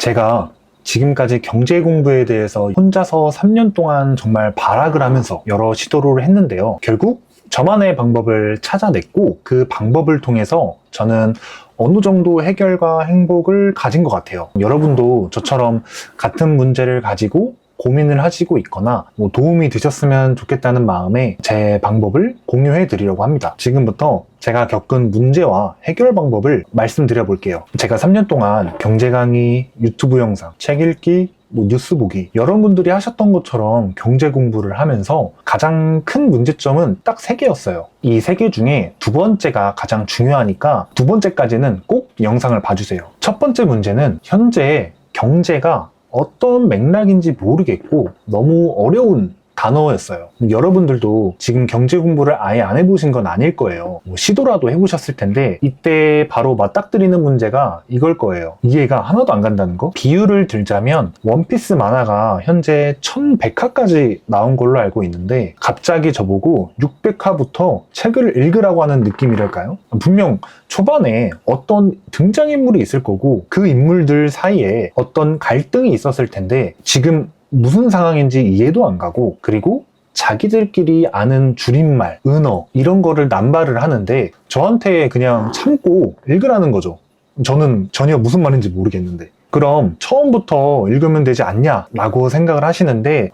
제가 지금까지 경제 공부에 대해서 혼자서 3년 동안 정말 발악을 하면서 여러 시도를 했는데요. 결국 저만의 방법을 찾아냈고 그 방법을 통해서 저는 어느 정도 해결과 행복을 가진 것 같아요. 여러분도 저처럼 같은 문제를 가지고 고민을 하시고 있거나 도움이 되셨으면 좋겠다는 마음에 제 방법을 공유해 드리려고 합니다. 지금부터 제가 겪은 문제와 해결 방법을 말씀드려 볼게요. 제가 3년 동안 경제 강의, 유튜브 영상, 책 읽기, 뉴스 보기 여러분들이 하셨던 것처럼 경제 공부를 하면서 가장 큰 문제점은 딱 3개였어요. 이 3개 중에 두 번째가 가장 중요하니까 두 번째까지는 꼭 영상을 봐주세요. 첫 번째 문제는 현재 경제가 어떤 맥락인지 모르겠고 너무 어려운 단어였어요. 여러분들도 지금 경제 공부를 아예 안 해보신 건 아닐 거예요. 시도라도 해보셨을 텐데 이때 바로 맞닥뜨리는 문제가 이걸 거예요. 이해가 하나도 안 간다는 거? 비유를 들자면 원피스 만화가 현재 1100화까지 나온 걸로 알고 있는데 갑자기 저보고 600화부터 책을 읽으라고 하는 느낌이랄까요? 분명 초반에 어떤 등장인물이 있을 거고 그 인물들 사이에 어떤 갈등이 있었을 텐데 지금 무슨 상황인지 이해도 안 가고 그리고 자기들끼리 아는 줄임말, 은어 이런 거를 남발을 하는데 저한테 그냥 참고 읽으라는 거죠. 저는 전혀 무슨 말인지 모르겠는데 그럼 처음부터 읽으면 되지 않냐 라고 생각을 하시는데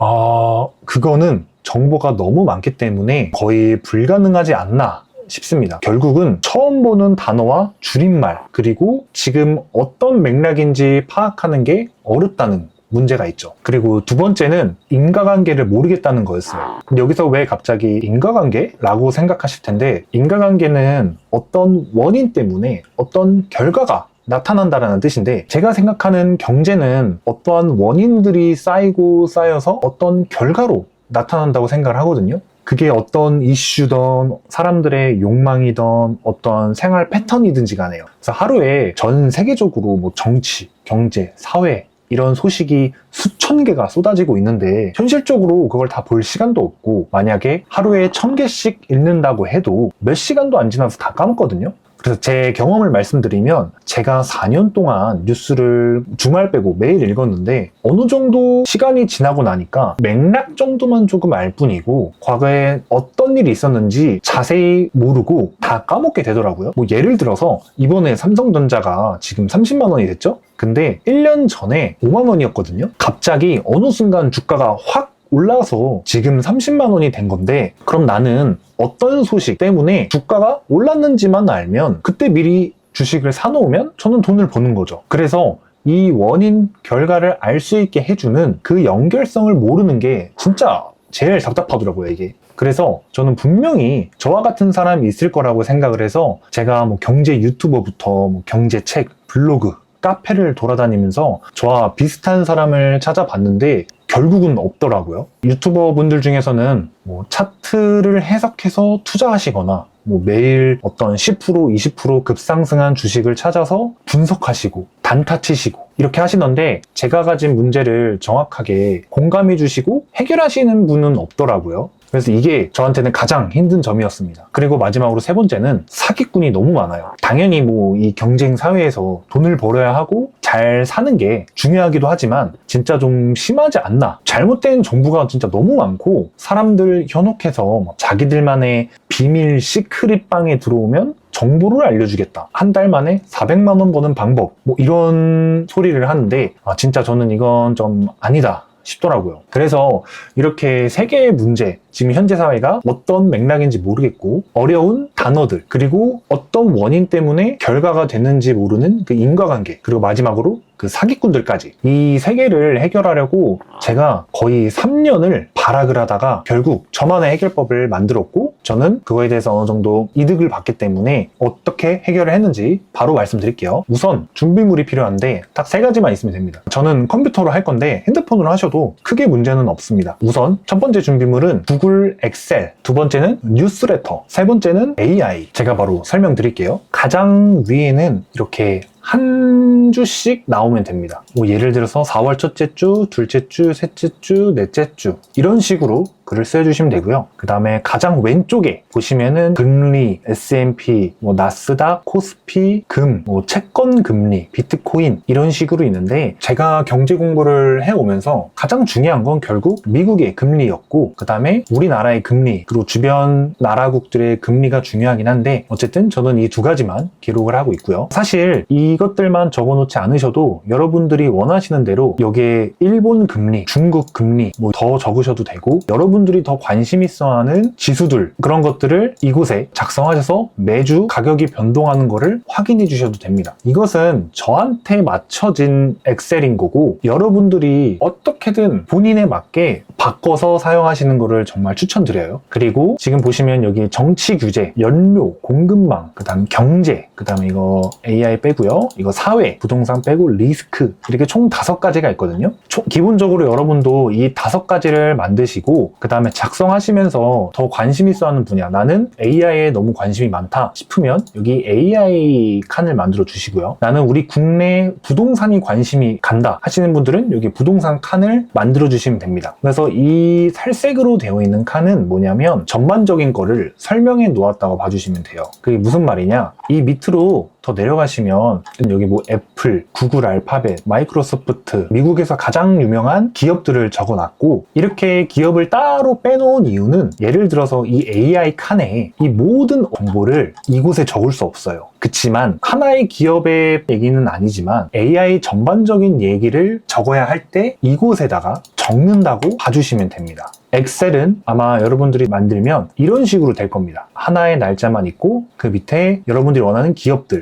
그거는 정보가 너무 많기 때문에 거의 불가능하지 않나 싶습니다. 결국은 처음 보는 단어와 줄임말 그리고 지금 어떤 맥락인지 파악하는 게 어렵다는 문제가 있죠. 그리고 두 번째는 인과관계를 모르겠다는 거였어요. 근데 여기서 왜 갑자기 인과관계라고 생각하실 텐데 인과관계는 어떤 원인 때문에 어떤 결과가 나타난다라는 뜻인데 제가 생각하는 경제는 어떠한 원인들이 쌓이고 쌓여서 어떤 결과로 나타난다고 생각을 하거든요. 그게 어떤 이슈든 사람들의 욕망이든 어떤 생활 패턴이든지 간에요. 그래서 하루에 전 세계적으로 정치, 경제, 사회 이런 소식이 수천 개가 쏟아지고 있는데 현실적으로 그걸 다 볼 시간도 없고 만약에 하루에 1000개씩 읽는다고 해도 몇 시간도 안 지나서 다 까먹거든요. 그래서 제 경험을 말씀드리면 제가 4년 동안 뉴스를 주말 빼고 매일 읽었는데 어느 정도 시간이 지나고 나니까 맥락 정도만 조금 알 뿐이고 과거에 어떤 일이 있었는지 자세히 모르고 다 까먹게 되더라고요. 예를 들어서 이번에 삼성전자가 지금 30만 원이 됐죠? 근데 1년 전에 5만 원이었거든요. 갑자기 어느 순간 주가가 확 올라서 지금 30만 원이 된 건데 그럼 나는 어떤 소식 때문에 주가가 올랐는지만 알면 그때 미리 주식을 사놓으면 저는 돈을 버는 거죠. 그래서 이 원인 결과를 알 수 있게 해주는 그 연결성을 모르는 게 진짜 제일 답답하더라고요 이게. 그래서 저는 분명히 저와 같은 사람이 있을 거라고 생각을 해서 제가 경제 유튜버부터 경제 책, 블로그, 카페를 돌아다니면서 저와 비슷한 사람을 찾아봤는데 결국은 없더라고요. 유튜버 분들 중에서는 차트를 해석해서 투자하시거나 매일 어떤 10%, 20% 급상승한 주식을 찾아서 분석하시고 단타 치시고 이렇게 하시던데 제가 가진 문제를 정확하게 공감해 주시고 해결하시는 분은 없더라고요. 그래서 이게 저한테는 가장 힘든 점이었습니다. 그리고 마지막으로 세 번째는 사기꾼이 너무 많아요. 당연히 이 경쟁 사회에서 돈을 벌어야 하고 잘 사는 게 중요하기도 하지만 진짜 좀 심하지 않나. 잘못된 정보가 진짜 너무 많고 사람들 현혹해서 자기들만의 비밀 시크릿방에 들어오면 정보를 알려주겠다. 한 달 만에 400만 원 버는 방법. 이런 소리를 하는데 진짜 저는 이건 좀 아니다 싶더라고요. 그래서 이렇게 3개의 문제, 지금 현재 사회가 어떤 맥락인지 모르겠고 어려운 단어들 그리고 어떤 원인 때문에 결과가 되는지 모르는 그 인과관계 그리고 마지막으로 그 사기꾼들까지 이 3개를 해결하려고 제가 거의 3년을 발악을 하다가 결국 저만의 해결법을 만들었고 저는 그거에 대해서 어느 정도 이득을 봤기 때문에 어떻게 해결을 했는지 바로 말씀드릴게요. 우선 준비물이 필요한데 딱 3가지만 있으면 됩니다. 저는 컴퓨터로 할 건데 핸드폰으로 하셔도 크게 문제는 없습니다. 우선 첫 번째 준비물은 구글 엑셀, 두 번째는 뉴스레터, 세 번째는 AI. 제가 바로 설명드릴게요. 가장 위에는 이렇게 한 주씩 나오면 됩니다. 예를 들어서 4월 첫째 주, 둘째 주, 셋째 주, 넷째 주 이런 식으로 글을 써주시면 되고요. 그 다음에 가장 왼쪽에 보시면은 금리, S&P, 나스닥, 코스피, 금, 채권 금리, 비트코인 이런 식으로 있는데 제가 경제 공부를 해오면서 가장 중요한 건 결국 미국의 금리였고 그 다음에 우리나라의 금리 그리고 주변 나라국들의 금리가 중요하긴 한데 어쨌든 저는 이 두 가지만 기록을 하고 있고요. 사실 이것들만 적어놓지 않으셔도 여러분들이 원하시는 대로 여기에 일본 금리, 중국 금리 더 적으셔도 되고 여러분들이 더 관심 있어 하는 지수들 그런 것들을 이곳에 작성하셔서 매주 가격이 변동하는 거를 확인해 주셔도 됩니다. 이것은 저한테 맞춰진 엑셀인 거고 여러분들이 어떻게든 본인에 맞게 바꿔서 사용하시는 거를 정말 추천드려요. 그리고 지금 보시면 여기 정치 규제, 연료, 공급망, 그 다음 경제, 그 다음에 이거 AI 빼고요. 이거 사회, 부동산 빼고 리스크 이렇게 총 5가지가 있거든요. 기본적으로 여러분도 이 5가지를 만드시고 그 다음에 작성하시면서 더 관심 있어 하는 분야 나는 AI에 너무 관심이 많다 싶으면 여기 AI 칸을 만들어 주시고요. 나는 우리 국내 부동산이 관심이 간다 하시는 분들은 여기 부동산 칸을 만들어 주시면 됩니다. 그래서 이 살색으로 되어 있는 칸은 뭐냐면 전반적인 거를 설명해 놓았다고 봐주시면 돼요. 그게 무슨 말이냐? 이 밑으로 더 내려가시면 여기 애플, 구글 알파벳, 마이크로소프트 미국에서 가장 유명한 기업들을 적어놨고 이렇게 기업을 따로 빼놓은 이유는 예를 들어서 이 AI 칸에 이 모든 정보를 이곳에 적을 수 없어요. 그치만 하나의 기업의 얘기는 아니지만 AI 전반적인 얘기를 적어야 할 때 이곳에다가 적는다고 봐주시면 됩니다. 엑셀은 아마 여러분들이 만들면 이런 식으로 될 겁니다. 하나의 날짜만 있고 그 밑에 여러분들이 원하는 기업들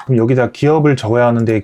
그럼 여기다 기업을 적어야 하는데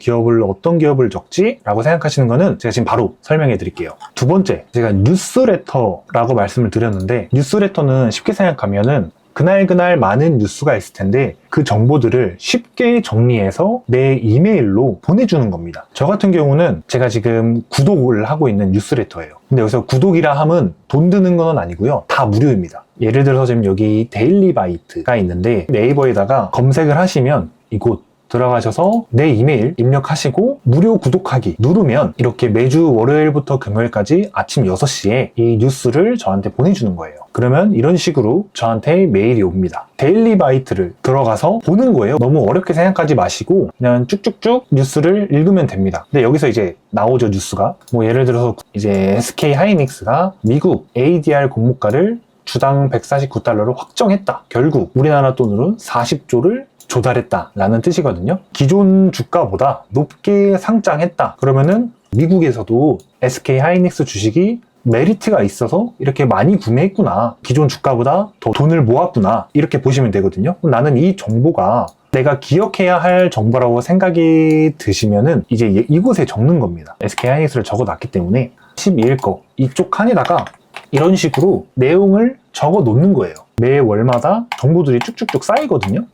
어떤 기업을 적지? 라고 생각하시는 거는 제가 지금 바로 설명해 드릴게요. 두 번째, 제가 뉴스레터라고 말씀을 드렸는데 뉴스레터는 쉽게 생각하면은 그날 많은 뉴스가 있을 텐데 그 정보들을 쉽게 정리해서 내 이메일로 보내주는 겁니다. 저 같은 경우는 제가 지금 구독을 하고 있는 뉴스레터예요. 근데 여기서 구독이라 함은 돈 드는 건 아니고요. 다 무료입니다. 예를 들어서 지금 여기 데일리 바이트가 있는데 네이버에다가 검색을 하시면 이곳 들어가셔서 내 이메일 입력하시고 무료 구독하기 누르면 이렇게 매주 월요일부터 금요일까지 아침 6시에 이 뉴스를 저한테 보내주는 거예요. 그러면 이런 식으로 저한테 메일이 옵니다. 데일리 바이트를 들어가서 보는 거예요. 너무 어렵게 생각하지 마시고 그냥 쭉쭉쭉 뉴스를 읽으면 됩니다. 근데 여기서 이제 나오죠, 뉴스가. 예를 들어서 이제 SK 하이닉스가 미국 ADR 공모가를 주당 149달러로 확정했다. 결국 우리나라 돈으로 40조를 조달했다라는 뜻이거든요. 기존 주가보다 높게 상장했다. 그러면은 미국에서도 SK 하이닉스 주식이 메리트가 있어서 이렇게 많이 구매했구나. 기존 주가보다 더 돈을 모았구나. 이렇게 보시면 되거든요. 나는 이 정보가 내가 기억해야 할 정보라고 생각이 드시면은 이제 이곳에 적는 겁니다. SK 하이닉스를 적어놨기 때문에 12일 거 이쪽 칸에다가 이런 식으로 내용을 적어 놓는 거예요. 매 월마다 정보들이 쭉쭉쭉 쌓이거든요.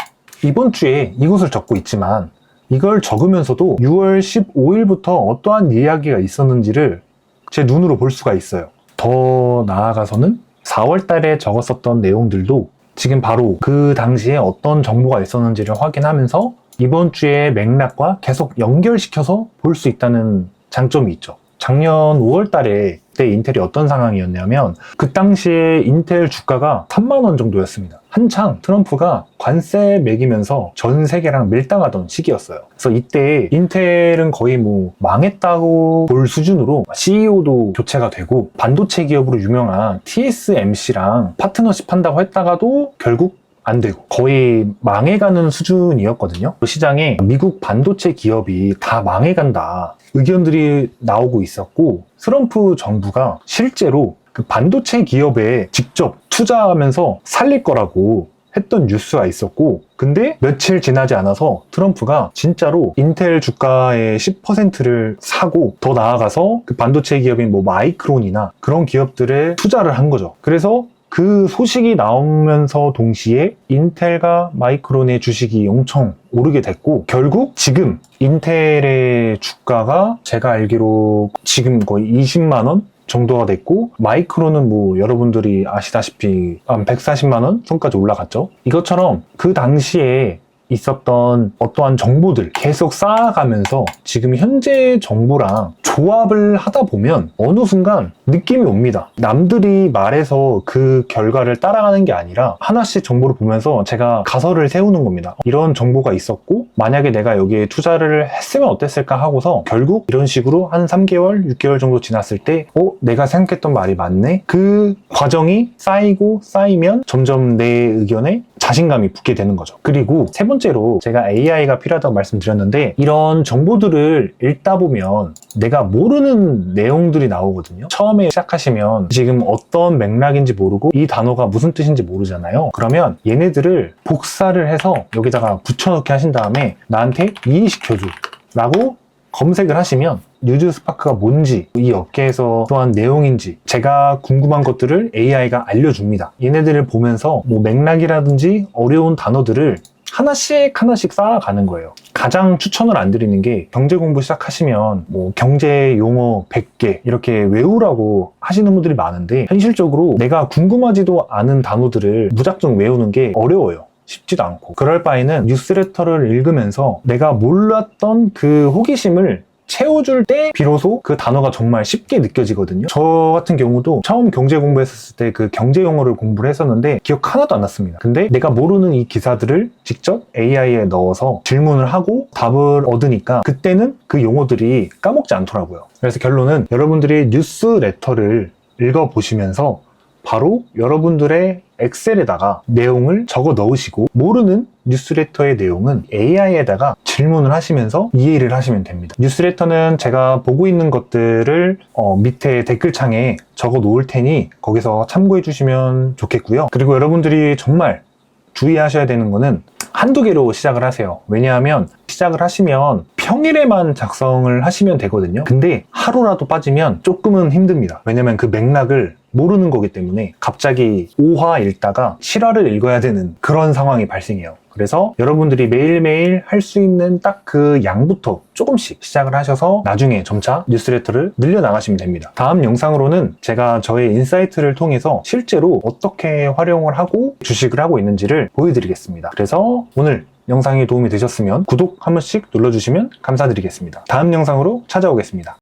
이번 주에 이것을 적고 있지만 이걸 적으면서도 6월 15일부터 어떠한 이야기가 있었는지를 제 눈으로 볼 수가 있어요. 더 나아가서는 4월 달에 적었었던 내용들도 지금 바로 그 당시에 어떤 정보가 있었는지를 확인하면서 이번 주의 맥락과 계속 연결시켜서 볼 수 있다는 장점이 있죠. 작년 5월 달에 그때 인텔이 어떤 상황이었냐면 그 당시에 인텔 주가가 3만 원 정도였습니다. 한창 트럼프가 관세 매기면서 전 세계랑 밀당하던 시기였어요. 그래서 이때 인텔은 거의 망했다고 볼 수준으로 CEO도 교체가 되고 반도체 기업으로 유명한 TSMC랑 파트너십 한다고 했다가도 결국 안 되고 거의 망해가는 수준이었거든요. 시장에 미국 반도체 기업이 다 망해간다 의견들이 나오고 있었고 트럼프 정부가 실제로 그 반도체 기업에 직접 투자하면서 살릴 거라고 했던 뉴스가 있었고 근데 며칠 지나지 않아서 트럼프가 진짜로 인텔 주가의 10%를 사고 더 나아가서 그 반도체 기업인 마이크론이나 그런 기업들에 투자를 한 거죠. 그래서 그 소식이 나오면서 동시에 인텔과 마이크론의 주식이 엄청 오르게 됐고 결국 지금 인텔의 주가가 제가 알기로 지금 거의 20만 원 정도가 됐고 마이크론은 여러분들이 아시다시피 한 140만 원 선까지 올라갔죠. 이것처럼 그 당시에 있었던 어떠한 정보들 계속 쌓아가면서 지금 현재 정보랑 조합을 하다 보면 어느 순간 느낌이 옵니다. 남들이 말해서 그 결과를 따라가는 게 아니라 하나씩 정보를 보면서 제가 가설을 세우는 겁니다. 이런 정보가 있었고 만약에 내가 여기에 투자를 했으면 어땠을까 하고서 결국 이런 식으로 한 3개월, 6개월 정도 지났을 때 내가 생각했던 말이 맞네? 그 과정이 쌓이고 쌓이면 점점 내 의견에 자신감이 붙게 되는 거죠. 그리고 세 번째로 제가 AI가 필요하다고 말씀드렸는데 이런 정보들을 읽다 보면 내가 모르는 내용들이 나오거든요. 처음에 시작하시면 지금 어떤 맥락인지 모르고 이 단어가 무슨 뜻인지 모르잖아요. 그러면 얘네들을 복사를 해서 여기다가 붙여넣기 하신 다음에 나한테 이해시켜줘 라고 검색을 하시면 뉴즈스파크가 뭔지, 이 업계에서 또한 내용인지 제가 궁금한 것들을 AI가 알려줍니다. 얘네들을 보면서 뭐 맥락이라든지 어려운 단어들을 하나씩 쌓아가는 거예요. 가장 추천을 안 드리는 게 경제 공부 시작하시면 뭐 경제 용어 100개 이렇게 외우라고 하시는 분들이 많은데 현실적으로 내가 궁금하지도 않은 단어들을 무작정 외우는 게 어려워요. 쉽지도 않고. 그럴 바에는 뉴스레터를 읽으면서 내가 몰랐던 그 호기심을 채워줄 때 비로소 그 단어가 정말 쉽게 느껴지거든요. 저 같은 경우도 처음 경제 공부했을 때 그 경제 용어를 공부를 했었는데 기억 하나도 안 났습니다. 근데 내가 모르는 이 기사들을 직접 AI에 넣어서 질문을 하고 답을 얻으니까 그때는 그 용어들이 까먹지 않더라고요. 그래서 결론은 여러분들이 뉴스레터를 읽어보시면서 바로 여러분들의 엑셀에다가 내용을 적어 넣으시고 모르는 뉴스레터의 내용은 AI에다가 질문을 하시면서 이해를 하시면 됩니다. 뉴스레터는 제가 보고 있는 것들을 밑에 댓글창에 적어 놓을 테니 거기서 참고해 주시면 좋겠고요. 그리고 여러분들이 정말 주의하셔야 되는 거는 한두 개로 시작을 하세요. 왜냐하면 시작을 하시면 평일에만 작성을 하시면 되거든요. 근데 하루라도 빠지면 조금은 힘듭니다. 왜냐면 그 맥락을 모르는 거기 때문에 갑자기 5화 읽다가 7화를 읽어야 되는 그런 상황이 발생해요. 그래서 여러분들이 매일매일 할 수 있는 딱 그 양부터 조금씩 시작을 하셔서 나중에 점차 뉴스레터를 늘려나가시면 됩니다. 다음 영상으로는 제가 저의 인사이트를 통해서 실제로 어떻게 활용을 하고 주식을 하고 있는지를 보여드리겠습니다. 그래서 오늘 영상이 도움이 되셨으면 구독 한 번씩 눌러주시면 감사드리겠습니다. 다음 영상으로 찾아오겠습니다.